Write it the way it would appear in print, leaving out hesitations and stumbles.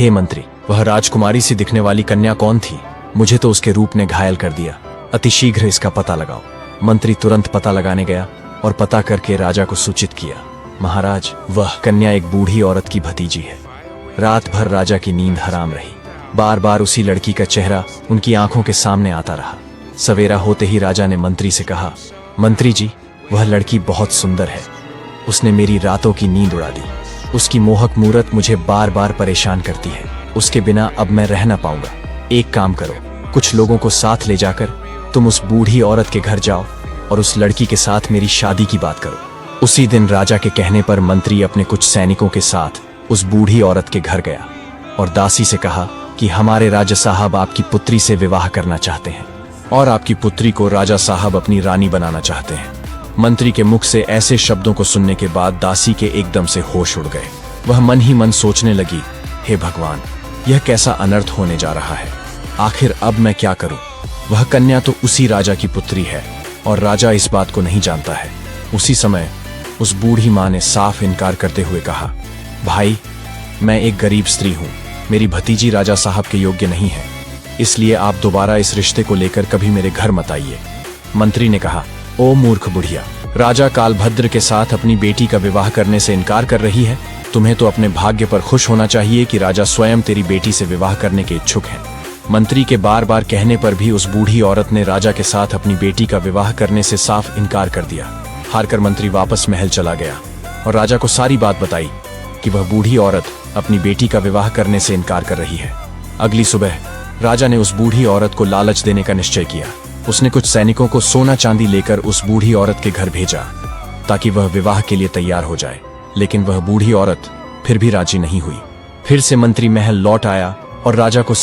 हे मंत्री, वह राजकुमारी सी दिखने वाली कन्या कौन थी? मुझे तो उसके रूप ने घायल कर दिया। अतिशीघ्र इसका पता लगाओ। मंत्री तुरंत पता लगाने गया और पता करके राजा को सूचित किया। महाराज, वह कन्या एक बूढ़ी औरत की भतीजी है। रात भर राजा की नींद हराम रही। बार बार उसी लड़की का चेहरा उनकी आंखों के सामने आता रहा। सवेरा होते ही राजा ने मंत्री से कहा, मंत्री जी, वह लड़की बहुत सुंदर है। उसने मेरी रातों की नींद उड़ा दी। उसकी मोहक मूरत मुझे बार बार परेशान करती है। उसके बिना अब मैं रह ना पाऊंगा। एक काम करो, कुछ लोगों को साथ ले जाकर तुम उस बूढ़ी औरत के घर जाओ और उस लड़की के साथ मेरी शादी की बात करो। उसी दिन राजा के कहने पर मंत्री अपने कुछ सैनिकों के साथ उस बूढ़ी औरत के घर गया और दासी से कहा कि हमारे राजा साहब आपकी पुत्री से विवाह करना चाहते हैं और आपकी पुत्री को राजा साहब अपनी रानी बनाना चाहते हैं। मंत्री के मुख से ऐसे शब्दों को सुनने के बाद दासी के एकदम से होश उड़ गए। वह मन ही मन सोचने लगी, हे भगवान, यह कैसा अनर्थ होने जा रहा है। आखिर अब मैं क्या करूं? वह कन्या तो उसी राजा की पुत्री है और राजा इस बात को नहीं जानता है। उसी समय उस बूढ़ी माँ ने साफ इनकार करते हुए कहा, भाई, मैं एक गरीब स्त्री हूं। मेरी भतीजी राजा साहब के योग्य नहीं है, इसलिए आप दोबारा इस रिश्ते को लेकर कभी मेरे घर मत आइए। मंत्री ने कहा, ओ मूर्ख बुढ़िया, राजा कालभद्र के साथ अपनी बेटी का विवाह करने से इनकार कर रही है। तुम्हें तो अपने भाग्य पर खुश होना चाहिए कि राजा स्वयं तेरी बेटी से विवाह करने के इच्छुक हैं। मंत्री के बार बार कहने पर भी उस बूढ़ी औरत ने राजा के साथ अपनी बेटी का विवाह करने से साफ इनकार कर दिया। हारकर मंत्री वापस महल चला गया और राजा को सारी बात बताई कि वह बूढ़ी औरत अपनी बेटी का विवाह करने से इनकार कर रही है। अगली सुबह राजा ने उस बूढ़ी औरत को लालच देने का निश्चय किया। उसने कुछ सैनिकों को सोना चांदी लेकर उस बूढ़ी औरत के घर भेजा ताकि वह विवाह के लिए तैयार हो जाए, लेकिन वह बूढ़ी औरत फिर भी राजी नहीं हुई। फिर से मंत्री महल लौट आया और राजा को